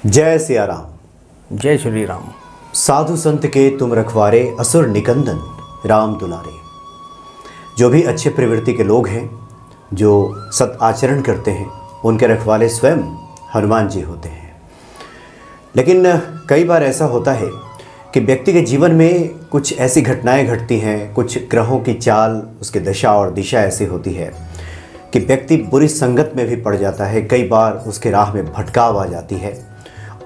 जय सिया राम। जय श्री राम। साधु संत के तुम रखवारे, असुर निकंदन राम दुलारे। जो भी अच्छे प्रवृत्ति के लोग हैं, जो सत आचरण करते हैं, उनके रखवाले स्वयं हनुमान जी होते हैं। लेकिन कई बार ऐसा होता है कि व्यक्ति के जीवन में कुछ ऐसी घटनाएं घटती हैं, कुछ ग्रहों की चाल, उसकी दशा और दिशा ऐसी होती है कि व्यक्ति बुरी संगत में भी पड़ जाता है। कई बार उसके राह में भटकाव आ जाती है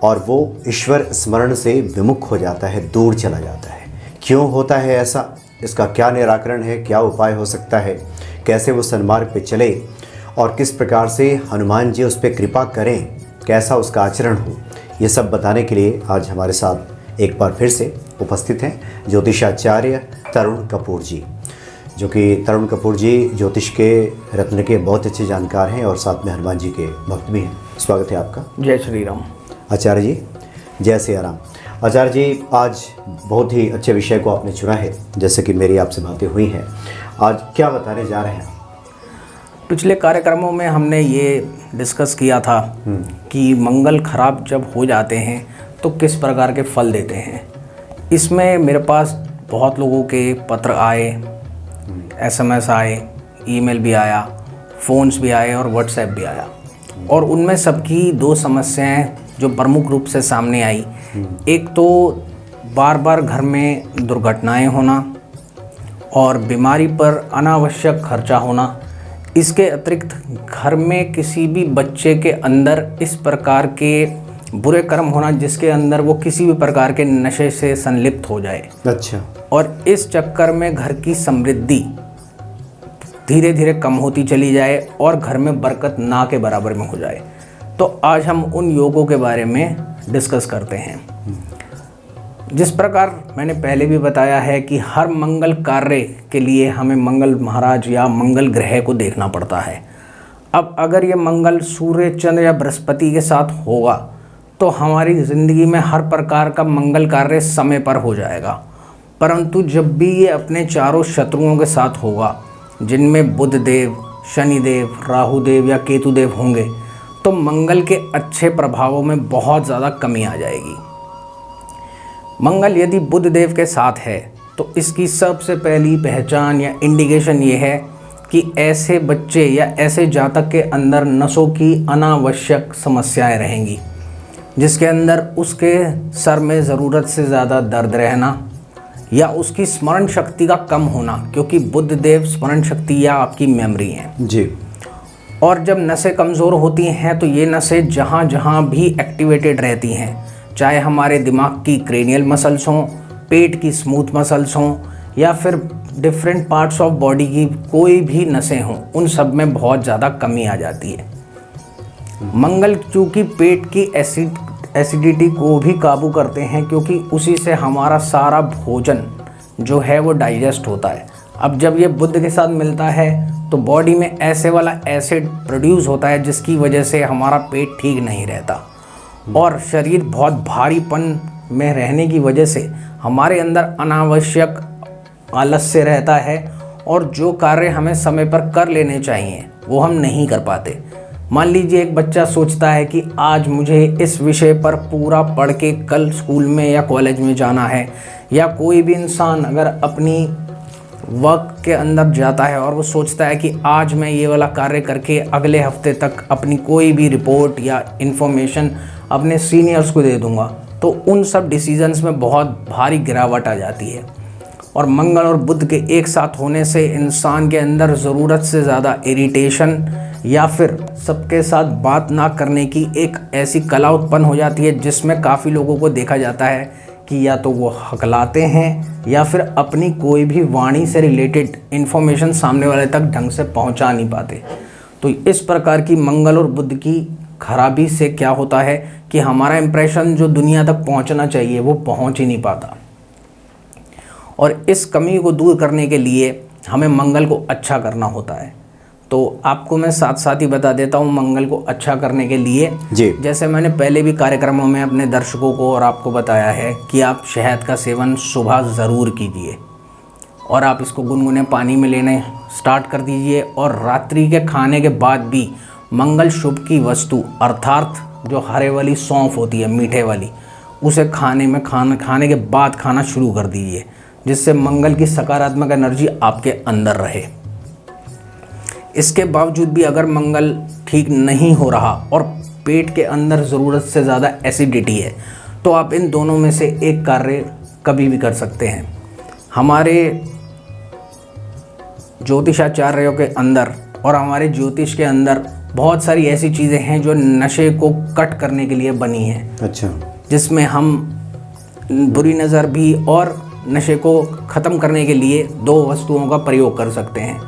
और वो ईश्वर स्मरण से विमुख हो जाता है, दूर चला जाता है। क्यों होता है ऐसा? इसका क्या निराकरण है? क्या उपाय हो सकता है? कैसे वो सन्मार्ग पे चले और किस प्रकार से हनुमान जी उस पर कृपा करें, कैसा उसका आचरण हो, ये सब बताने के लिए आज हमारे साथ एक बार फिर से उपस्थित हैं ज्योतिषाचार्य तरुण कपूर जी, जो कि तरुण कपूर जी ज्योतिष के रत्न के बहुत अच्छे जानकार हैं और साथ में हनुमान जी के भक्त भी हैं। स्वागत है आपका। जय श्री राम। आचार्य जी, जय सिया राम। आचार्य जी, आज बहुत ही अच्छे विषय को आपने चुना है, जैसे कि मेरी आपसे बातें हुई हैं। आज क्या बताने जा रहे हैं? पिछले कार्यक्रमों में हमने ये डिस्कस किया था कि मंगल खराब जब हो जाते हैं तो किस प्रकार के फल देते हैं। इसमें मेरे पास बहुत लोगों के पत्र आए, SMS आए, ईमेल भी आया, फ़ोन्स भी आए और व्हाट्सएप भी आया। और उनमें सबकी दो समस्याएं जो प्रमुख रूप से सामने आई, एक तो बार बार घर में दुर्घटनाएं होना और बीमारी पर अनावश्यक खर्चा होना। इसके अतिरिक्त घर में किसी भी बच्चे के अंदर इस प्रकार के बुरे कर्म होना जिसके अंदर वो किसी भी प्रकार के नशे से संलिप्त हो जाए। अच्छा। और इस चक्कर में घर की समृद्धि धीरे धीरे कम होती चली जाए और घर में बरकत ना के बराबर में हो जाए। तो आज हम उन योगों के बारे में डिस्कस करते हैं। जिस प्रकार मैंने पहले भी बताया है कि हर मंगल कार्य के लिए हमें मंगल महाराज या मंगल ग्रह को देखना पड़ता है। अब अगर ये मंगल सूर्य, चंद्र या बृहस्पति के साथ होगा तो हमारी ज़िंदगी में हर प्रकार का मंगल कार्य समय पर हो जाएगा। परंतु जब भी ये अपने चारों शत्रुओं के साथ होगा, जिनमें बुध देव, शनिदेव, राहुदेव या केतुदेव होंगे, तो मंगल के अच्छे प्रभावों में बहुत ज़्यादा कमी आ जाएगी। मंगल यदि बुध देव के साथ है तो इसकी सबसे पहली पहचान या इंडिकेशन ये है कि ऐसे बच्चे या ऐसे जातक के अंदर नसों की अनावश्यक समस्याएं रहेंगी, जिसके अंदर उसके सर में ज़रूरत से ज़्यादा दर्द रहना या उसकी स्मरण शक्ति का कम होना, क्योंकि बुध देव स्मरण शक्ति या आपकी मेमोरी है जी। और जब नसें कमज़ोर होती हैं तो ये नसें जहाँ जहाँ भी एक्टिवेटेड रहती हैं, चाहे हमारे दिमाग की क्रेनियल मसल्स हों, पेट की स्मूथ मसल्स हों या फिर डिफरेंट पार्ट्स ऑफ बॉडी की कोई भी नसें हों, उन सब में बहुत ज़्यादा कमी आ जाती है। मंगल चूँकि पेट की एसिडिटी को भी काबू करते हैं, क्योंकि उसी से हमारा सारा भोजन जो है वो डाइजेस्ट होता है। अब जब ये बुध के साथ मिलता है तो बॉडी में ऐसे वाला एसिड प्रोड्यूस होता है जिसकी वजह से हमारा पेट ठीक नहीं रहता और शरीर बहुत भारीपन में रहने की वजह से हमारे अंदर अनावश्यक आलस्य रहता है और जो कार्य हमें समय पर कर लेने चाहिए वो हम नहीं कर पाते। मान लीजिए एक बच्चा सोचता है कि आज मुझे इस विषय पर पूरा पढ़ के कल स्कूल में या कॉलेज में जाना है, या कोई भी इंसान अगर अपनी वर्क के अंदर जाता है और वो सोचता है कि आज मैं ये वाला कार्य करके अगले हफ्ते तक अपनी कोई भी रिपोर्ट या इन्फॉर्मेशन अपने सीनियर्स को दे दूंगा, तो उन सब डिसीजंस में बहुत भारी गिरावट आ जाती है। और मंगल और बुध के एक साथ होने से इंसान के अंदर ज़रूरत से ज़्यादा इरिटेशन या फिर सबके साथ बात ना करने की एक ऐसी कला उत्पन्न हो जाती है, जिसमें काफ़ी लोगों को देखा जाता है कि या तो वो हकलाते हैं या फिर अपनी कोई भी वाणी से रिलेटेड इन्फॉर्मेशन सामने वाले तक ढंग से पहुंचा नहीं पाते। तो इस प्रकार की मंगल और बुध की खराबी से क्या होता है कि हमारा इंप्रेशन जो दुनिया तक पहुंचना चाहिए वो पहुंच ही नहीं पाता। और इस कमी को दूर करने के लिए हमें मंगल को अच्छा करना होता है। तो आपको मैं साथ साथ ही बता देता हूँ मंगल को अच्छा करने के लिए जी। जैसे मैंने पहले भी कार्यक्रमों में अपने दर्शकों को और आपको बताया है कि आप शहद का सेवन सुबह ज़रूर कीजिए और आप इसको गुनगुने पानी में लेने स्टार्ट कर दीजिए। और रात्रि के खाने के बाद भी मंगल शुभ की वस्तु अर्थात जो हरे वाली सौंफ होती है, मीठे वाली, उसे खाने के बाद खाना शुरू कर दीजिए, जिससे मंगल की सकारात्मक एनर्जी आपके अंदर रहे। इसके बावजूद भी अगर मंगल ठीक नहीं हो रहा और पेट के अंदर ज़रूरत से ज़्यादा एसिडिटी है, तो आप इन दोनों में से एक कार्य कभी भी कर सकते हैं। हमारे ज्योतिषाचार्यों के अंदर और हमारे ज्योतिष के अंदर बहुत सारी ऐसी चीज़ें हैं जो नशे को कट करने के लिए बनी हैं। अच्छा। जिसमें हम बुरी नज़र भी और नशे को ख़त्म करने के लिए 2 वस्तुओं का प्रयोग कर सकते हैं,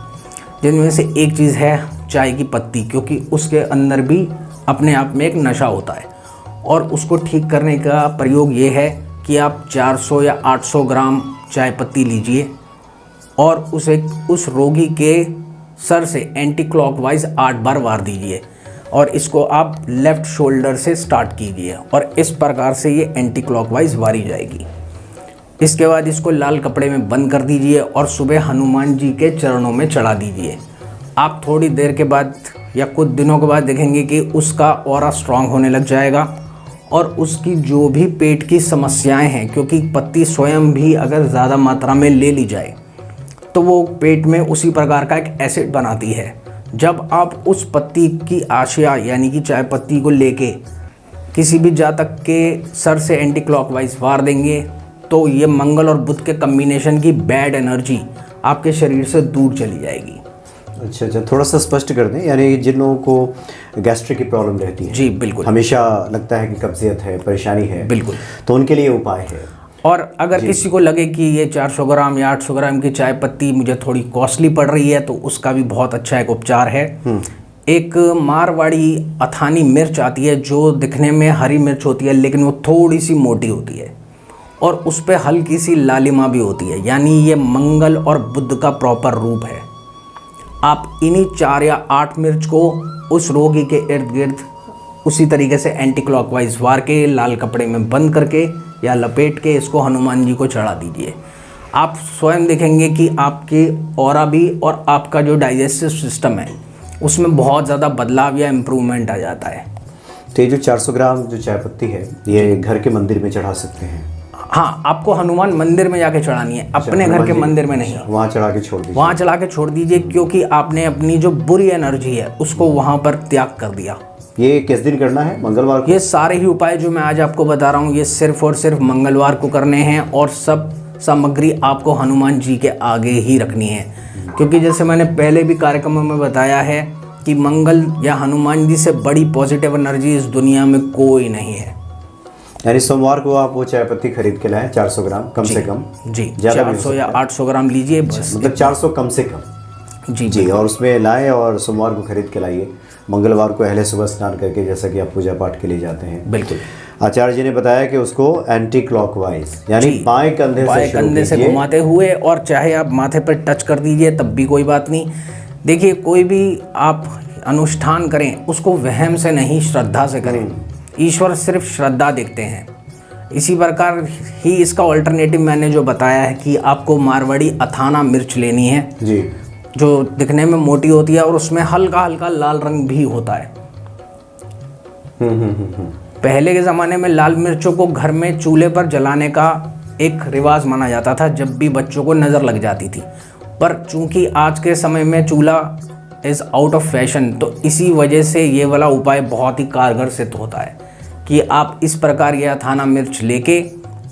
जिनमें से एक चीज़ है चाय की पत्ती, क्योंकि उसके अंदर भी अपने आप में एक नशा होता है। और उसको ठीक करने का प्रयोग ये है कि आप 400 या 800 ग्राम चाय पत्ती लीजिए और उसे उस रोगी के सर से एंटी क्लॉकवाइज 8 बार वार दीजिए, और इसको आप लेफ़्ट शोल्डर से स्टार्ट कीजिए और इस प्रकार से ये एंटी क्लॉकवाइज वारी जाएगी। इसके बाद इसको लाल कपड़े में बंद कर दीजिए और सुबह हनुमान जी के चरणों में चढ़ा दीजिए। आप थोड़ी देर के बाद या कुछ दिनों के बाद देखेंगे कि उसका ऑरा स्ट्रांग होने लग जाएगा और उसकी जो भी पेट की समस्याएं हैं, क्योंकि पत्ती स्वयं भी अगर ज़्यादा मात्रा में ले ली जाए तो वो पेट में उसी प्रकार का एक एसिड बनाती है। जब आप उस पत्ती की आशिया यानी कि चाय पत्ती को लेके किसी भी जातक के सर से एंटी क्लॉकवाइज वार देंगे तो ये मंगल और बुध के कम्बिनेशन की बैड एनर्जी आपके शरीर से दूर चली जाएगी। अच्छा, थोड़ा सा स्पष्ट कर दें, यानी जिन लोगों को गैस्ट्रिक की प्रॉब्लम रहती है, जी बिल्कुल, हमेशा लगता है कि कब्जियत है, परेशानी है, बिल्कुल, तो उनके लिए उपाय है। और अगर किसी को लगे कि ये 400 ग्राम या 800 ग्राम की चाय पत्ती मुझे थोड़ी कॉस्टली पड़ रही है, तो उसका भी बहुत अच्छा एक उपचार है। एक मारवाड़ी अथानी मिर्च आती है जो दिखने में हरी मिर्च होती है, लेकिन वो थोड़ी सी मोटी होती है और उस पर हल्की सी लालिमा भी होती है, यानी ये मंगल और बुध का प्रॉपर रूप है। आप इन्हीं 4 या 8 मिर्च को उस रोगी के इर्द गिर्द उसी तरीके से एंटी क्लॉकवाइज वार के लाल कपड़े में बंद करके या लपेट के इसको हनुमान जी को चढ़ा दीजिए। आप स्वयं देखेंगे कि आपके ऑरा भी और आपका जो डाइजेस्टिव सिस्टम है उसमें बहुत ज़्यादा बदलाव या इम्प्रूवमेंट आ जाता है। तो ये जो 400 ग्राम जो चाय पत्ती है ये घर के मंदिर में चढ़ा सकते हैं? हाँ, आपको हनुमान मंदिर में जाके चढ़ानी है, अपने घर के मंदिर में नहीं। वहाँ चढ़ा के छोड़ दीजिए। वहाँ चढ़ा के छोड़ दीजिए, क्योंकि आपने अपनी जो बुरी एनर्जी है उसको वहाँ पर त्याग कर दिया। ये किस दिन करना है? मंगलवार को? ये सारे ही उपाय जो मैं आज आपको बता रहा हूँ ये सिर्फ और सिर्फ मंगलवार को करने हैं और सब सामग्री आपको हनुमान जी के आगे ही रखनी है, क्योंकि जैसे मैंने पहले भी कार्यक्रमों में बताया है कि मंगल या हनुमान जी से बड़ी पॉजिटिव एनर्जी इस दुनिया में कोई नहीं है। यानी सोमवार को आप वो चाय पत्ती खरीद के लाएं 400 ग्राम कम से कम। जी, 400 या 800 ग्राम लीजिए बस, मतलब 400 कम से कम। जी जी, और उसमें लाएं और सोमवार को खरीद के लाइए। मंगलवार को पहले सुबह स्नान करके, जैसा कि आप पूजा पाठ के लिए जाते हैं। बिल्कुल। आचार्य जी ने बताया कि उसको एंटी क्लॉकवाइज यानी बाएं कंधे से घुमाते हुए, और चाहे आप माथे पर टच कर दीजिए तब भी कोई बात नहीं। देखिए, कोई भी आप अनुष्ठान करें उसको वहम से नहीं, श्रद्धा से करें। ईश्वर सिर्फ श्रद्धा देखते हैं। इसी प्रकार ही इसका ऑल्टरनेटिव मैंने जो बताया है कि आपको मारवाड़ी अथाना मिर्च लेनी है जी, जो दिखने में मोटी होती है और उसमें हल्का हल्का लाल रंग भी होता है। पहले के ज़माने में लाल मिर्चों को घर में चूल्हे पर जलाने का एक रिवाज माना जाता था जब भी बच्चों को नज़र लग जाती थी, पर चूंकि आज के समय में चूल्हा इज़ आउट ऑफ फैशन, तो इसी वजह से ये वाला उपाय बहुत ही कारगर सिद्ध होता है कि आप इस प्रकार यह अथाना मिर्च लेके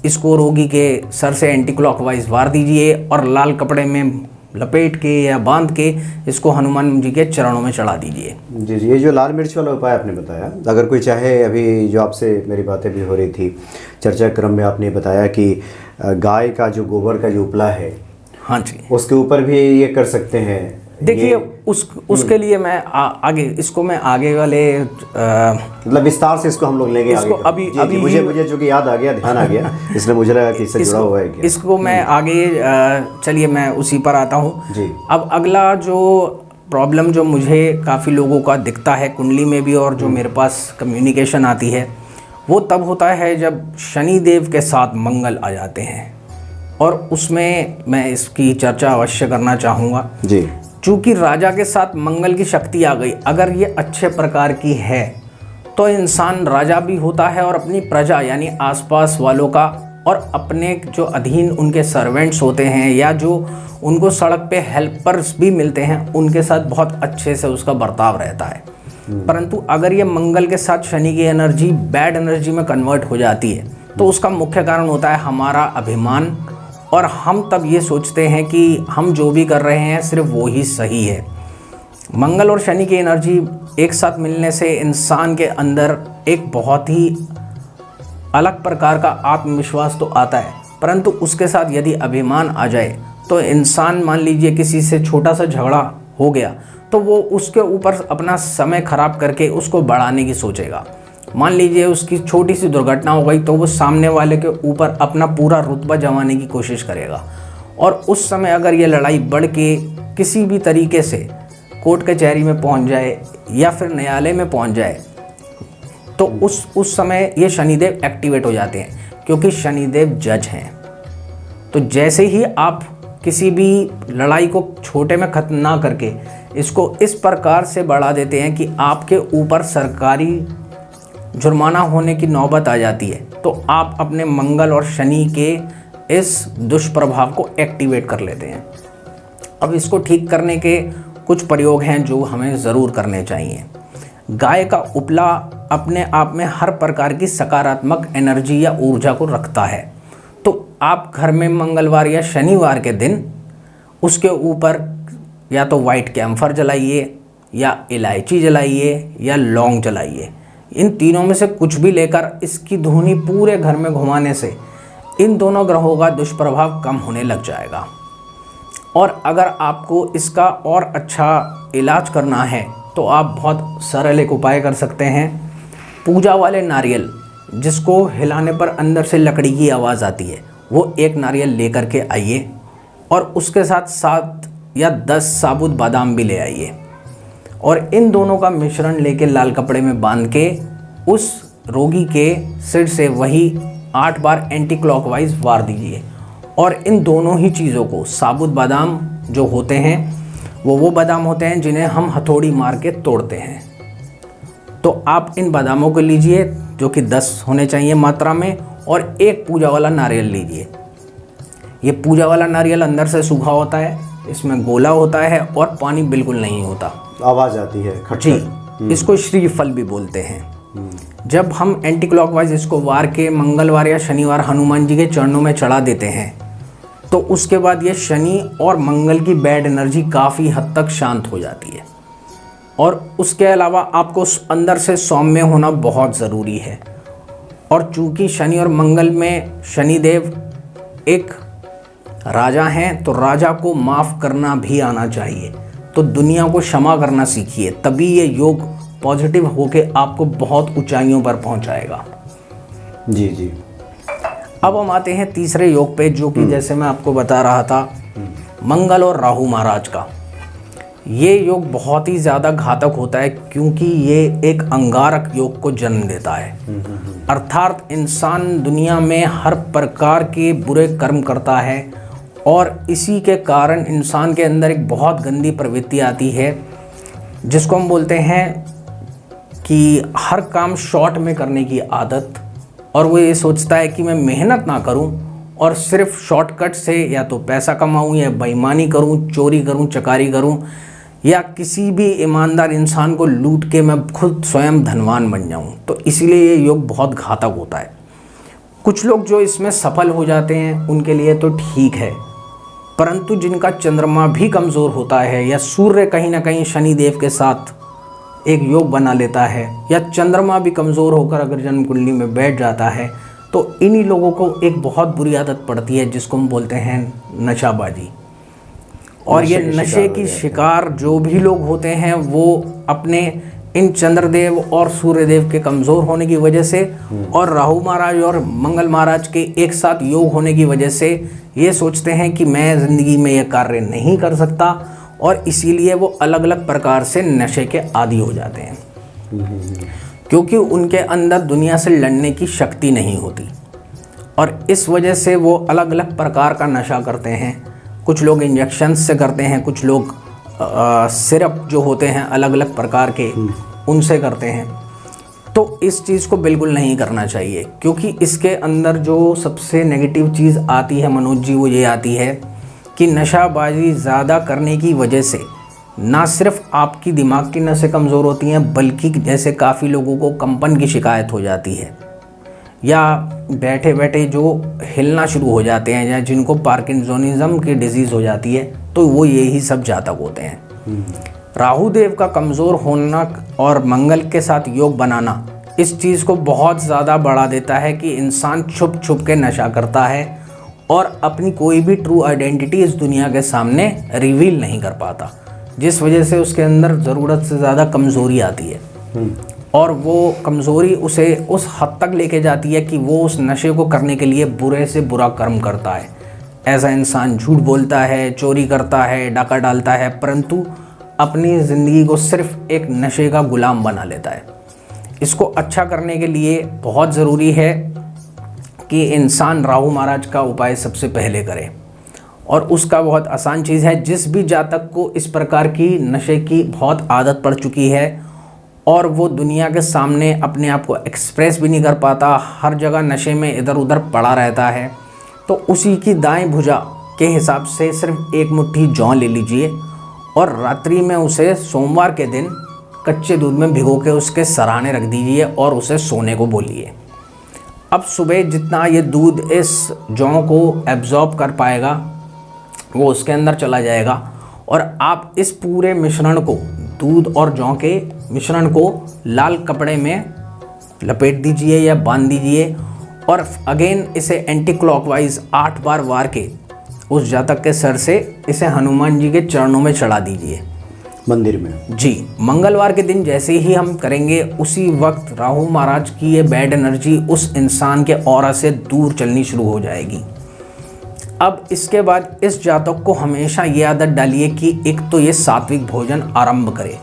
इसको रोगी के सर से एंटी क्लॉकवाइज वार दीजिए और लाल कपड़े में लपेट के या बांध के इसको हनुमान जी के चरणों में चढ़ा दीजिए। जी जी, ये जो लाल मिर्च वाला उपाय आपने बताया, अगर कोई चाहे, अभी जो आपसे मेरी बातें भी हो रही थी चर्चा क्रम में, आपने बताया कि गाय का जो गोबर का जो उपला है, हाँ जी, उसके ऊपर भी ये कर सकते हैं। देखिए उसके लिए मैं आगे इसको मैं आगे वाले मतलब विस्तार से इसको हम लोग लेंगे इसको आगे। अभी मुझे जो कि याद आ गया, ध्यान आ गया, इसलिए मुझे लगा कि इससे जुड़ा हुआ है क्या। इसको मैं आगे चलिए मैं उसी पर आता हूँ जी। अब अगला जो प्रॉब्लम जो मुझे काफ़ी लोगों का दिखता है कुंडली में भी और जो मेरे पास कम्युनिकेशन आती है, वो तब होता है जब शनि देव के साथ मंगल आ जाते हैं, और उसमें मैं इसकी चर्चा अवश्य करना चाहूँगा जी। चूँकि राजा के साथ मंगल की शक्ति आ गई, अगर ये अच्छे प्रकार की है तो तो इंसान राजा भी होता है और अपनी प्रजा यानी आसपास वालों का और अपने जो अधीन उनके सर्वेंट्स होते हैं या जो उनको सड़क पे हेल्पर्स भी मिलते हैं उनके साथ बहुत अच्छे से उसका बर्ताव रहता है। परंतु अगर ये मंगल के साथ शनि की एनर्जी बैड एनर्जी में कन्वर्ट हो जाती है तो उसका मुख्य कारण होता है हमारा अभिमान, और हम तब ये सोचते हैं कि हम जो भी कर रहे हैं सिर्फ वो ही सही है। मंगल और शनि की एनर्जी एक साथ मिलने से इंसान के अंदर एक बहुत ही अलग प्रकार का आत्मविश्वास तो आता है, परंतु उसके साथ यदि अभिमान आ जाए तो इंसान मान लीजिए किसी से छोटा सा झगड़ा हो गया तो वो उसके ऊपर अपना समय खराब करके उसको बढ़ाने की सोचेगा। मान लीजिए उसकी छोटी सी दुर्घटना हो गई तो वो सामने वाले के ऊपर अपना पूरा रुतबा जमाने की कोशिश करेगा, और उस समय अगर ये लड़ाई बढ़ के किसी भी तरीके से कोर्ट कचहरी में पहुंच जाए या फिर न्यायालय में पहुंच जाए तो उस समय ये शनिदेव एक्टिवेट हो जाते हैं, क्योंकि शनिदेव जज हैं। तो जैसे ही आप किसी भी लड़ाई को छोटे में ख़त्म ना करके इसको इस प्रकार से बढ़ा देते हैं कि आपके ऊपर सरकारी जुर्माना होने की नौबत आ जाती है, तो आप अपने मंगल और शनि के इस दुष्प्रभाव को एक्टिवेट कर लेते हैं। अब इसको ठीक करने के कुछ प्रयोग हैं जो हमें ज़रूर करने चाहिए। गाय का उपला अपने आप में हर प्रकार की सकारात्मक एनर्जी या ऊर्जा को रखता है, तो आप घर में मंगलवार या शनिवार के दिन उसके ऊपर या तो वाइट कैम्फर जलाइए या इलायची जलाइए या लौंग जलाइए। इन तीनों में से कुछ भी लेकर इसकी धुनी पूरे घर में घुमाने से इन दोनों ग्रहों का दुष्प्रभाव कम होने लग जाएगा। और अगर आपको इसका और अच्छा इलाज करना है तो आप बहुत सरल एक उपाय कर सकते हैं। पूजा वाले नारियल जिसको हिलाने पर अंदर से लकड़ी की आवाज़ आती है, वो एक नारियल लेकर के आइए और उसके साथ 7 या 10 साबुत बादाम भी ले आइए, और इन दोनों का मिश्रण लेके लाल कपड़े में बांध के उस रोगी के सिर से वही 8 बार एंटी क्लॉकवाइज वार दीजिए। और इन दोनों ही चीज़ों को, साबुत बादाम जो होते हैं वो बादाम होते हैं जिन्हें हम हथौड़ी मार के तोड़ते हैं, तो आप इन बादामों को लीजिए जो कि 10 होने चाहिए मात्रा में, और एक पूजा वाला नारियल लीजिए। ये पूजा वाला नारियल अंदर से सूखा होता है, इसमें गोला होता है और पानी बिल्कुल नहीं होता, आवाज़ आती है जी। इसको श्रीफल भी बोलते हैं। जब हम एंटी क्लॉकवाइज इसको वार के मंगलवार या शनिवार हनुमान जी के चरणों में चढ़ा देते हैं तो उसके बाद ये शनि और मंगल की बैड एनर्जी काफ़ी हद तक शांत हो जाती है। और उसके अलावा आपको अंदर से सौम्य होना बहुत ज़रूरी है, और चूँकि शनि और मंगल में शनिदेव एक राजा हैं तो राजा को माफ़ करना भी आना चाहिए। तो दुनिया को क्षमा करना सीखिए, तभी ये योग पॉजिटिव होके आपको बहुत ऊंचाइयों पर पहुंचाएगा। जी जी। अब हम आते हैं तीसरे योग पे, जो कि जैसे मैं आपको बता रहा था मंगल और राहु महाराज का। ये योग बहुत ही ज़्यादा घातक होता है क्योंकि ये एक अंगारक योग को जन्म देता है। अर्थात इंसान दुनिया में हर प्रकार के बुरे कर्म करता है और इसी के कारण इंसान के अंदर एक बहुत गंदी प्रवृत्ति आती है जिसको हम बोलते हैं कि हर काम शॉर्ट में करने की आदत। और वो ये सोचता है कि मैं मेहनत ना करूं और सिर्फ शॉर्टकट से या तो पैसा कमाऊं या बेईमानी करूं, चोरी करूं, चकारी करूं, या किसी भी ईमानदार इंसान को लूट के मैं खुद स्वयं धनवान बन जाऊं। तो इसीलिए ये योग बहुत घातक होता है। कुछ लोग जो इसमें सफल हो जाते हैं उनके लिए तो ठीक है, परंतु जिनका चंद्रमा भी कमज़ोर होता है या सूर्य कहीं ना कहीं शनिदेव के साथ एक योग बना लेता है या चंद्रमा भी कमज़ोर होकर अगर जन्म कुंडली में बैठ जाता है, तो इन्हीं लोगों को एक बहुत बुरी आदत पड़ती है जिसको हम बोलते हैं नशाबाजी। और ये नशे की शिकार जो भी लोग होते हैं वो अपने इन चंद्रदेव और सूर्यदेव के कमज़ोर होने की वजह से और राहु महाराज और मंगल महाराज के एक साथ योग होने की वजह से ये सोचते हैं कि मैं ज़िंदगी में ये कार्य नहीं कर सकता, और इसीलिए वो अलग अलग प्रकार से नशे के आदी हो जाते हैं क्योंकि उनके अंदर दुनिया से लड़ने की शक्ति नहीं होती, और इस वजह से वो अलग अलग प्रकार का नशा करते हैं। कुछ लोग इंजेक्शन से करते हैं, कुछ लोग सिरप जो होते हैं अलग अलग प्रकार के उनसे करते हैं। तो इस चीज़ को बिल्कुल नहीं करना चाहिए, क्योंकि इसके अंदर जो सबसे नेगेटिव चीज़ आती है मनोज जी, वो ये आती है कि नशाबाजी ज़्यादा करने की वजह से ना सिर्फ आपकी दिमाग की नसें कमज़ोर होती हैं, बल्कि जैसे काफ़ी लोगों को कंपन की शिकायत हो जाती है, या बैठे बैठे जो हिलना शुरू हो जाते हैं, या जिनको पार्किंसोनिज्म की डिजीज़ हो जाती है, तो वो यही सब जातक होते हैं। राहु देव का कमज़ोर होना और मंगल के साथ योग बनाना इस चीज़ को बहुत ज़्यादा बढ़ा देता है कि इंसान छुप छुप के नशा करता है और अपनी कोई भी ट्रू आइडेंटिटी इस दुनिया के सामने रिवील नहीं कर पाता, जिस वजह से उसके अंदर ज़रूरत से ज़्यादा कमज़ोरी आती है। और वो कमज़ोरी उसे उस हद तक लेके जाती है कि वो उस नशे को करने के लिए बुरे से बुरा कर्म करता है। ऐसा इंसान झूठ बोलता है, चोरी करता है, डाका डालता है, परंतु अपनी ज़िंदगी को सिर्फ एक नशे का गुलाम बना लेता है। इसको अच्छा करने के लिए बहुत ज़रूरी है कि इंसान राहु महाराज का उपाय सबसे पहले करे, और उसका बहुत आसान चीज़ है। जिस भी जातक को इस प्रकार की नशे की बहुत आदत पड़ चुकी है और वो दुनिया के सामने अपने आप को एक्सप्रेस भी नहीं कर पाता, हर जगह नशे में इधर उधर पड़ा रहता है, तो उसी की दाएं भुजा के हिसाब से सिर्फ एक मुट्ठी जौ ले लीजिए और रात्रि में उसे सोमवार के दिन कच्चे दूध में भिगो के उसके सराहने रख दीजिए और उसे सोने को बोलिए। अब सुबह जितना ये दूध इस जौ को एब्जॉर्ब कर पाएगा वो उसके अंदर चला जाएगा, और आप इस पूरे मिश्रण को, दूध और जौ के मिश्रण को लाल कपड़े में लपेट दीजिए या बांध दीजिए, और अगेन इसे एंटी क्लॉकवाइज 8 बार वार के उस जातक के सर से इसे हनुमान जी के चरणों में चढ़ा दीजिए मंदिर में। जी, मंगलवार के दिन जैसे ही हम करेंगे उसी वक्त राहु महाराज की ये बैड एनर्जी उस इंसान के ऑरा से दूर चलनी शुरू हो जाएगी। अब इसके बाद इस जातक को हमेशा ये आदत डालिए कि एक तो ये सात्विक भोजन आरंभ करे,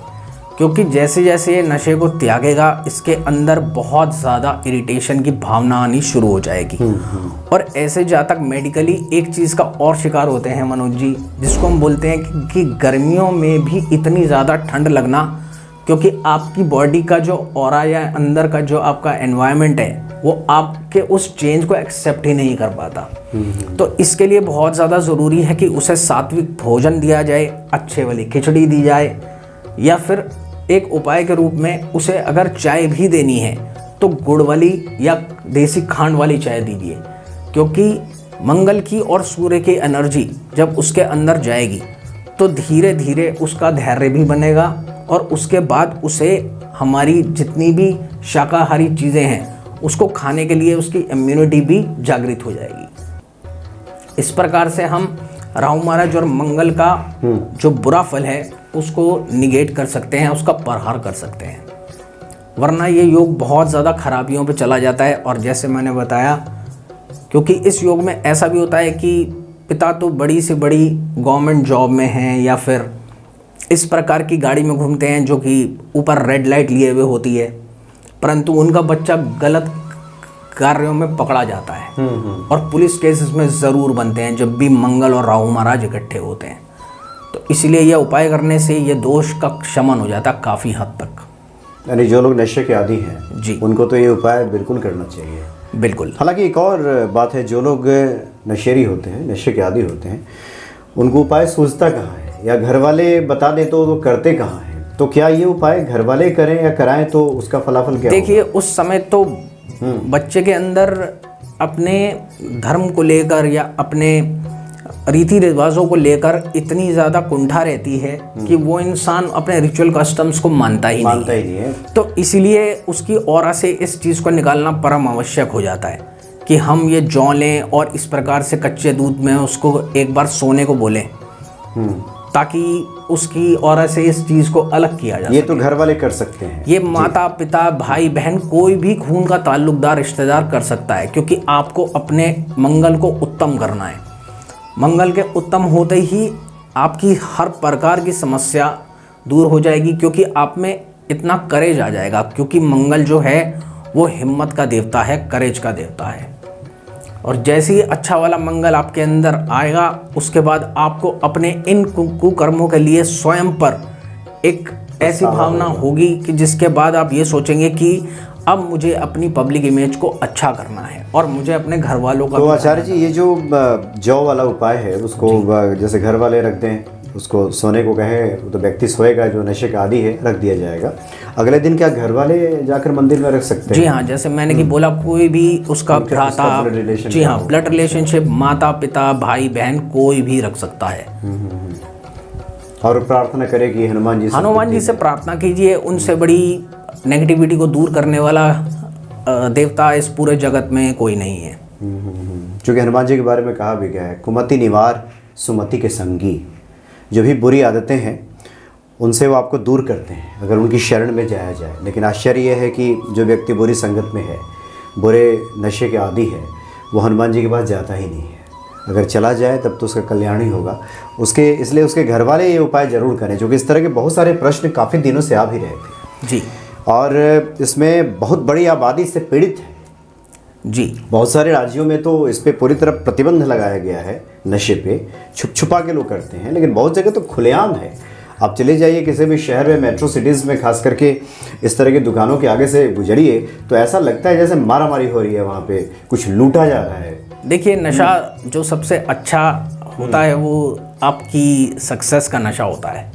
क्योंकि जैसे जैसे ये नशे को त्यागेगा इसके अंदर बहुत ज़्यादा इरिटेशन की भावना आनी शुरू हो जाएगी। और ऐसे जातक मेडिकली एक चीज़ का और शिकार होते हैं मनोज जी, जिसको हम बोलते हैं कि गर्मियों में भी इतनी ज़्यादा ठंड लगना, क्योंकि आपकी बॉडी का जो ऑरा या अंदर का जो आपका एनवायरनमेंट है वो आपके उस चेंज को एक्सेप्ट ही नहीं कर पाता। तो इसके लिए बहुत ज़्यादा ज़रूरी है कि उसे सात्विक भोजन दिया जाए, अच्छे वाली खिचड़ी दी जाए, या फिर एक उपाय के रूप में उसे अगर चाय भी देनी है तो गुड़ वाली या देसी खांड वाली चाय दीजिए, क्योंकि मंगल की और सूर्य की एनर्जी जब उसके अंदर जाएगी तो धीरे धीरे उसका धैर्य भी बनेगा, और उसके बाद उसे हमारी जितनी भी शाकाहारी चीज़ें हैं उसको खाने के लिए उसकी इम्यूनिटी भी जागृत हो जाएगी। इस प्रकार से हम राहु महाराज और मंगल का जो बुरा फल है उसको निगेट कर सकते हैं, उसका प्रहार कर सकते हैं, वरना ये योग बहुत ज़्यादा खराबियों पे चला जाता है। और जैसे मैंने बताया, क्योंकि इस योग में ऐसा भी होता है कि पिता तो बड़ी से बड़ी गवर्नमेंट जॉब में हैं या फिर इस प्रकार की गाड़ी में घूमते हैं जो कि ऊपर रेड लाइट लिए हुए होती है, परंतु उनका बच्चा गलत कार्यों में पकड़ा जाता है और पुलिस केसेस में ज़रूर बनते हैं जब भी मंगल और राहु महाराज इकट्ठे होते हैं। तो इसलिए यह उपाय करने से ये दोष का शमन हो जाता है काफ़ी हद तक। यानी जो लोग नशे के आदी हैं जी, उनको तो ये उपाय बिल्कुल करना चाहिए। बिल्कुल। हालांकि एक और बात है, जो लोग नशेरी होते हैं, नशे के आदी होते हैं, उनको उपाय सूझता कहाँ है, या घर वाले बता दें तो वो करते कहाँ हैं? तो क्या ये उपाय घर वाले करें या कराएं तो उसका फलाफल क्या? देखिए, उस समय तो बच्चे के अंदर अपने धर्म को लेकर या अपने रीति रिवाजों को लेकर इतनी ज़्यादा कुंठा रहती है कि वो इंसान अपने रिचुअल कस्टम्स को मानता ही नहीं है। तो इसीलिए उसकी ऑरा से इस चीज़ को निकालना परम आवश्यक हो जाता है कि हम ये जौ लें और इस प्रकार से कच्चे दूध में उसको एक बार सोने को बोलें, ताकि उसकी ऑरा से इस चीज़ को अलग किया जा सके। ये तो घर वाले कर सकते हैं। ये माता पिता भाई बहन कोई भी खून का ताल्लुकदार रिश्तेदार कर सकता है, क्योंकि आपको अपने मंगल को उत्तम करना है। मंगल के उत्तम होते ही आपकी हर प्रकार की समस्या दूर हो जाएगी, क्योंकि आप में इतना करेज आ जाएगा, क्योंकि मंगल जो है वो हिम्मत का देवता है, करेज का देवता है। और जैसे ही अच्छा वाला मंगल आपके अंदर आएगा उसके बाद आपको अपने इन कुकर्मों के लिए स्वयं पर एक ऐसी भावना होगी कि जिसके बाद आप ये सोचेंगे कि अब मुझे अपनी पब्लिक इमेज को अच्छा करना है और मुझे अपने घर वालों का तो आचार्य जी, ये जो जौ वाला उपाय है उसको जैसे घर वाले रख दें, उसको सोने को कहें तो व्यक्ति सोएगा जो नशे का आदी है, रख दिया जाएगा। अगले दिन क्या घर वाले जाकर मंदिर में रख सकते हैं? जी हाँ, जैसे मैंने कि बोला, कोई भी उसका भ्राता, जी हाँ, ब्लड रिलेशनशिप, माता पिता भाई बहन कोई भी रख सकता है। और प्रार्थना करे कि हनुमान जी से प्रार्थना कीजिए। उनसे बड़ी नेगेटिविटी को दूर करने वाला देवता इस पूरे जगत में कोई नहीं है। क्योंकि हनुमान जी के बारे में कहा भी गया है, कुमति निवार सुमति के संगी। जो भी बुरी आदतें हैं उनसे वो आपको दूर करते हैं अगर उनकी शरण में जाया जाए। लेकिन आश्चर्य यह है कि जो व्यक्ति बुरी संगत में है, बुरे नशे के आदी है, वो हनुमान जी के पास जाता ही नहीं है। अगर चला जाए तब तो उसका कल्याण ही होगा। इसलिए उसके घर वाले ये उपाय ज़रूर करें, क्योंकि इस तरह के बहुत सारे प्रश्न काफ़ी दिनों से आ भी रहे थे जी। और इसमें बहुत बड़ी आबादी से पीड़ित है जी। बहुत सारे राज्यों में तो इस पे पूरी तरह प्रतिबंध लगाया गया है, नशे पे छुप छुपा के लोग करते हैं, लेकिन बहुत जगह तो खुलेआम है। आप चले जाइए किसी भी शहर में, मेट्रो सिटीज़ में, खास करके इस तरह की दुकानों के आगे से गुजरिए तो ऐसा लगता है जैसे मारामारी हो रही है, वहाँ पे कुछ लूटा जा रहा है। देखिए, नशा जो सबसे अच्छा होता है वो आपकी सक्सेस का नशा होता है।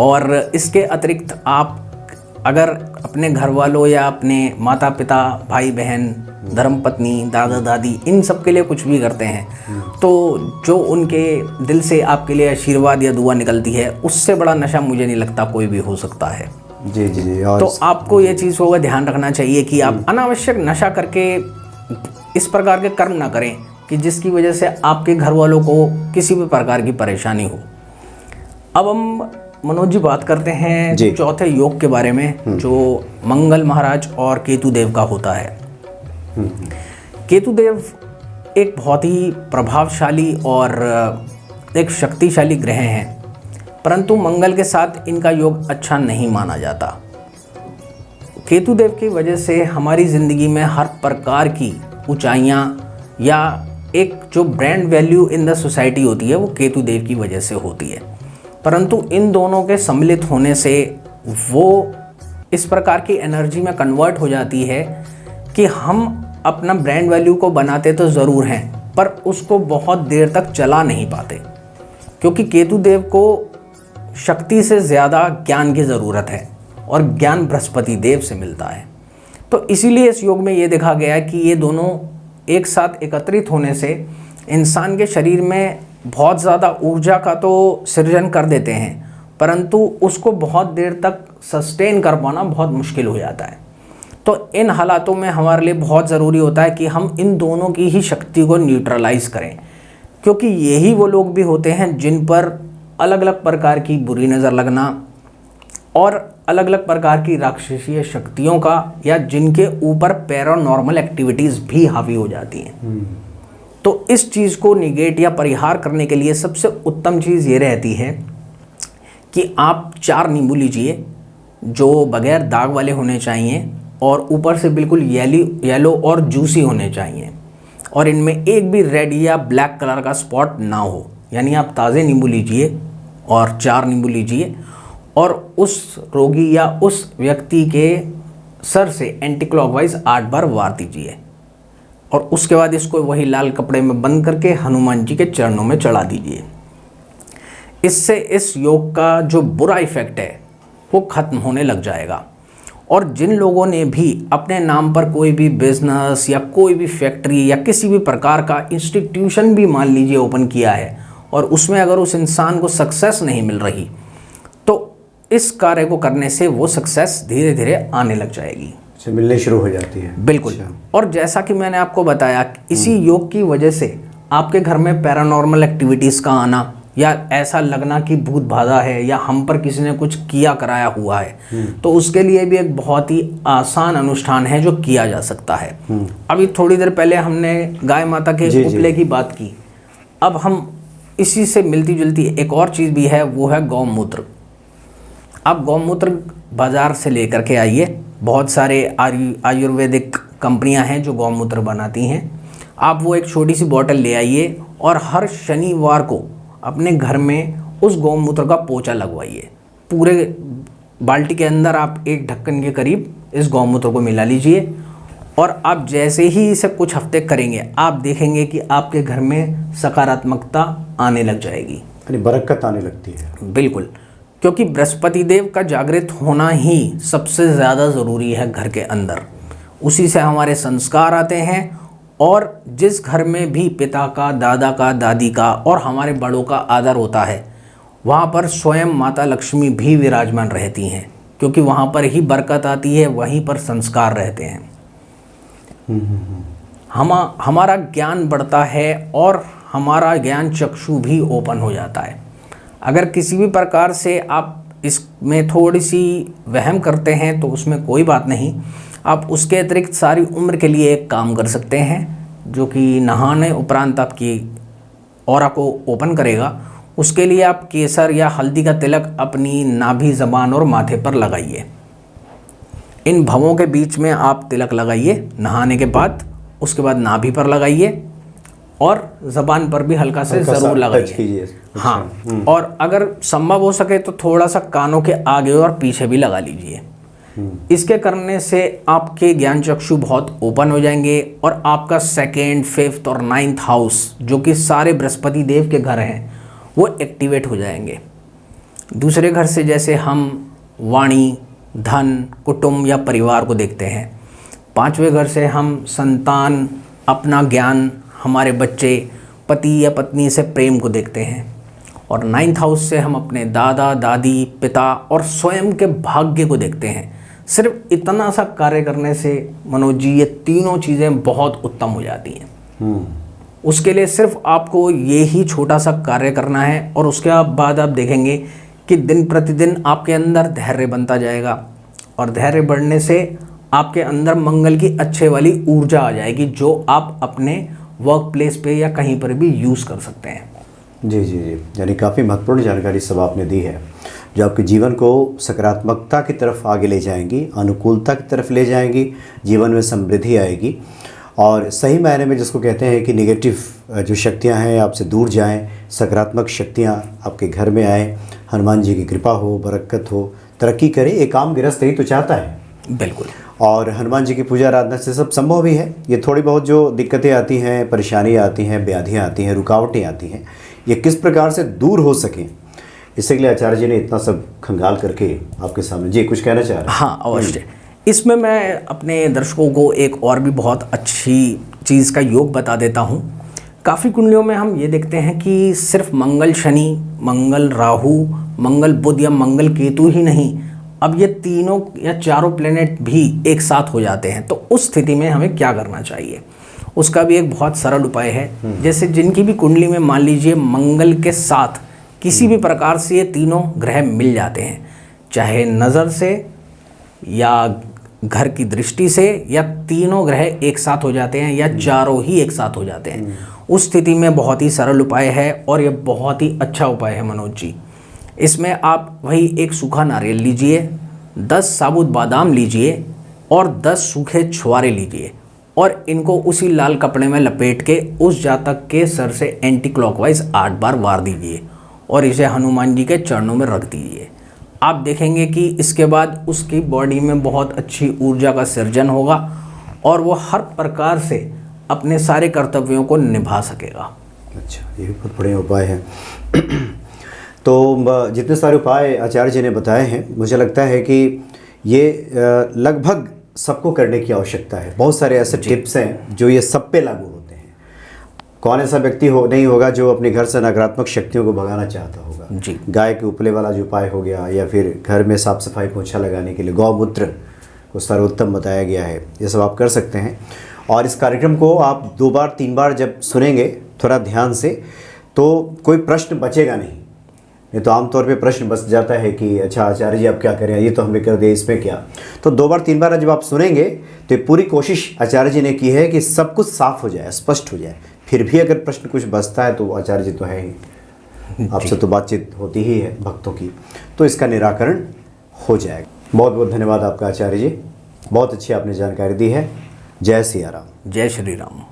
और इसके अतिरिक्त आप अगर अपने घर वालों या अपने माता पिता भाई बहन धर्मपत्नी दादा दादी इन सब के लिए कुछ भी करते हैं तो जो उनके दिल से आपके लिए आशीर्वाद या दुआ निकलती है, उससे बड़ा नशा मुझे नहीं लगता कोई भी हो सकता है। जी जी जी। और तो आपको ये चीज़ होगा ध्यान रखना चाहिए कि आप अनावश्यक नशा करके इस प्रकार के कर्म ना करें कि जिसकी वजह से आपके घर वालों को किसी भी प्रकार की परेशानी हो। अब हम मनोज जी बात करते हैं चौथे योग के बारे में, जो मंगल महाराज और केतु देव का होता है। केतु देव एक बहुत ही प्रभावशाली और एक शक्तिशाली ग्रह हैं, परंतु मंगल के साथ इनका योग अच्छा नहीं माना जाता। केतु देव की वजह से हमारी ज़िंदगी में हर प्रकार की ऊंचाइयां या एक जो brand value in the society होती है वो केतु देव की वजह से होती है। परंतु इन दोनों के सम्मिलित होने से वो इस प्रकार की एनर्जी में कन्वर्ट हो जाती है कि हम अपना ब्रांड वैल्यू को बनाते तो ज़रूर हैं पर उसको बहुत देर तक चला नहीं पाते, क्योंकि केतु देव को शक्ति से ज़्यादा ज्ञान की ज़रूरत है और ज्ञान बृहस्पति देव से मिलता है। तो इसीलिए इस योग में ये देखा गया है कि ये दोनों एक साथ एकत्रित होने से इंसान के शरीर में बहुत ज़्यादा ऊर्जा का तो सृजन कर देते हैं, परंतु उसको बहुत देर तक सस्टेन कर पाना बहुत मुश्किल हो जाता है। तो इन हालातों में हमारे लिए बहुत ज़रूरी होता है कि हम इन दोनों की ही शक्ति को न्यूट्रलाइज करें, क्योंकि यही वो लोग भी होते हैं जिन पर अलग अलग प्रकार की बुरी नज़र लगना और अलग अलग प्रकार की राक्षसीय शक्तियों का या जिनके ऊपर पैरानॉर्मल एक्टिविटीज़ भी हावी हो जाती हैं। तो इस चीज़ को निगेट या परिहार करने के लिए सबसे उत्तम चीज़ ये रहती है कि आप 4 नींबू लीजिए जो बगैर दाग वाले होने चाहिए और ऊपर से बिल्कुल येलो और जूसी होने चाहिए और इनमें एक भी रेड या ब्लैक कलर का स्पॉट ना हो। यानी आप ताज़े नींबू लीजिए और 4 नींबू लीजिए और उस रोगी या उस व्यक्ति के सर से एंटी क्लॉकवाइज 8 बार वार दीजिए और उसके बाद इसको वही लाल कपड़े में बंद करके हनुमान जी के चरणों में चढ़ा दीजिए। इससे इस योग का जो बुरा इफेक्ट है वो खत्म होने लग जाएगा। और जिन लोगों ने भी अपने नाम पर कोई भी बिजनेस या कोई भी फैक्ट्री या किसी भी प्रकार का इंस्टीट्यूशन भी मान लीजिए ओपन किया है और उसमें अगर उस इंसान को सक्सेस नहीं मिल रही तो इस कार्य को करने से वो सक्सेस धीरे धीरे आने लग जाएगी, मिलने शुरू हो जाती है। बिल्कुल। और जैसा कि मैंने आपको बताया, इसी योग की वजह से आपके घर में पैरानॉर्मल एक्टिविटीज़ का आना या ऐसा लगना कि भूत बाधा है या हम पर किसी ने कुछ किया कराया हुआ है, तो उसके लिए भी एक बहुत ही आसान अनुष्ठान है जो किया जा सकता है। अभी थोड़ी देर पहले हमने गाय माता के उपले की बात की, अब हम इसी से मिलती जुलती एक और चीज़ भी है, वो है गौमूत्र। आप गौमूत्र बाज़ार से लेकर के आइए, बहुत सारे आयुर्वेदिक कंपनियां हैं जो गौमूत्र बनाती हैं। आप वो एक छोटी सी बॉटल ले आइए और हर शनिवार को अपने घर में उस गौमूत्र का पोछा लगवाइए। पूरे बाल्टी के अंदर आप 1 ढक्कन के करीब इस गौमूत्र को मिला लीजिए और आप जैसे ही इसे कुछ हफ्ते करेंगे आप देखेंगे कि आपके घर में सकारात्मकता आने लग जाएगी, यानी बरकत आने लगती है। बिल्कुल, क्योंकि बृहस्पति देव का जागृत होना ही सबसे ज़्यादा ज़रूरी है घर के अंदर। उसी से हमारे संस्कार आते हैं और जिस घर में भी पिता का, दादा का, दादी का और हमारे बड़ों का आदर होता है वहाँ पर स्वयं माता लक्ष्मी भी विराजमान रहती हैं, क्योंकि वहाँ पर ही बरकत आती है, वहीं पर संस्कार रहते हैं। हमारा ज्ञान बढ़ता है और हमारा ज्ञान चक्षु भी ओपन हो जाता है। अगर किसी भी प्रकार से आप इसमें थोड़ी सी वहम करते हैं तो उसमें कोई बात नहीं, आप उसके अतिरिक्त सारी उम्र के लिए एक काम कर सकते हैं जो कि नहाने उपरांत आपकी ऑरा को ओपन करेगा। उसके लिए आप केसर या हल्दी का तिलक अपनी नाभि, ज़बान और माथे पर लगाइए। इन भवों के बीच में आप तिलक लगाइए नहाने के बाद, उसके बाद नाभि पर लगाइए और ज़बान पर भी हल्का से ज़रूर लगाइए। हाँ, और अगर संभव हो सके तो थोड़ा सा कानों के आगे और पीछे भी लगा लीजिए। इसके करने से आपके ज्ञान चक्षु बहुत ओपन हो जाएंगे और आपका 2nd, 5th और 9th हाउस जो कि सारे बृहस्पति देव के घर हैं वो एक्टिवेट हो जाएंगे। दूसरे घर से जैसे हम वाणी, धन, कुटुंब या परिवार को देखते हैं, 5वें घर से हम संतान, अपना ज्ञान, हमारे बच्चे, पति या पत्नी से प्रेम को देखते हैं और 9th हाउस से हम अपने दादा, दादी, पिता और स्वयं के भाग्य को देखते हैं। सिर्फ इतना सा कार्य करने से मनोज जी ये तीनों चीज़ें बहुत उत्तम हो जाती हैं। उसके लिए सिर्फ आपको ये ही छोटा सा कार्य करना है और उसके बाद आप देखेंगे कि दिन प्रतिदिन आपके अंदर धैर्य बनता जाएगा और धैर्य बढ़ने से आपके अंदर मंगल की अच्छे वाली ऊर्जा आ जाएगी जो आप अपने वर्क प्लेस पे या कहीं पर भी यूज़ कर सकते हैं। जी जी जी, यानी काफ़ी महत्वपूर्ण जानकारी सब आपने दी है जो आपके जीवन को सकारात्मकता की तरफ आगे ले जाएंगी, अनुकूलता की तरफ ले जाएंगी, जीवन में समृद्धि आएगी और सही मायने में जिसको कहते हैं कि नेगेटिव जो शक्तियां हैं आपसे दूर जाएं, सकारात्मक शक्तियां आपके घर में आएँ, हनुमान जी की कृपा हो, बरकत हो, तरक्की करे। एक आम गृहस्थ ही तो चाहता है। बिल्कुल, और हनुमान जी की पूजा आराधना से सब संभव भी है। ये थोड़ी बहुत जो दिक्कतें आती हैं, परेशानियाँ आती हैं, व्याधियाँ आती हैं, रुकावटें आती हैं, ये किस प्रकार से दूर हो सकें, इसके लिए आचार्य जी ने इतना सब खंगाल करके आपके सामने। जी कुछ कहना चाह रहे हैं? हाँ अवश्य। इसमें मैं अपने दर्शकों को एक और भी बहुत अच्छी चीज़ का योग बता देता हूँ। काफ़ी कुंडलियों में हम ये देखते हैं कि सिर्फ मंगल शनि, मंगल राहु, मंगल बुध या मंगल केतु ही नहीं, अब ये तीनों या चारों प्लेनेट भी एक साथ हो जाते हैं। तो उस स्थिति में हमें क्या करना चाहिए, उसका भी एक बहुत सरल उपाय है। जैसे जिनकी भी कुंडली में मान लीजिए मंगल के साथ किसी भी प्रकार से ये तीनों ग्रह मिल जाते हैं, चाहे नज़र से या घर की दृष्टि से, या तीनों ग्रह एक साथ हो जाते हैं या चारों ही एक साथ हो जाते हैं, उस स्थिति में बहुत ही सरल उपाय है और ये बहुत ही अच्छा उपाय है मनोज जी। इसमें आप वही एक सूखा नारियल लीजिए, 10 साबुत बादाम लीजिए और 10 सूखे छुआरे लीजिए और इनको उसी लाल कपड़े में लपेट के उस जातक के सर से एंटी क्लॉकवाइज 8 बार वार दीजिए और इसे हनुमान जी के चरणों में रख दीजिए। आप देखेंगे कि इसके बाद उसकी बॉडी में बहुत अच्छी ऊर्जा का सृजन होगा और वो हर प्रकार से अपने सारे कर्तव्यों को निभा सकेगा। अच्छा, ये भी बहुत बढ़िया उपाय है। तो जितने सारे उपाय आचार्य जी ने बताए हैं, मुझे लगता है कि ये लगभग सबको करने की आवश्यकता है। बहुत सारे ऐसे टिप्स हैं जो ये सब पे लागू होते हैं। कौन ऐसा व्यक्ति नहीं होगा जो अपने घर से नकारात्मक शक्तियों को भगाना चाहता होगा। जी, गाय के उपले वाला जो उपाय हो गया, या फिर घर में साफ सफाई पोछा लगाने के लिए गौमूत्र को सर्वोत्तम बताया गया है, ये सब आप कर सकते हैं। और इस कार्यक्रम को आप 2 बार 3 बार जब सुनेंगे थोड़ा ध्यान से, तो कोई प्रश्न बचेगा नहीं तो आमतौर पे प्रश्न बच जाता है कि अच्छा आचार्य जी आप क्या करें, ये तो हमने कर दिया, इसमें क्या। तो 2 बार 3 बार जब आप सुनेंगे तो पूरी कोशिश आचार्य जी ने की है कि सब कुछ साफ हो जाए, स्पष्ट हो जाए। फिर भी अगर प्रश्न कुछ बचता है तो आचार्य जी तो है ही, आपसे तो बातचीत होती ही है भक्तों की, तो इसका निराकरण हो जाएगा। बहुत बहुत धन्यवाद आपका आचार्य जी, बहुत अच्छी आपने जानकारी दी है। जय सिया राम। जय श्री राम।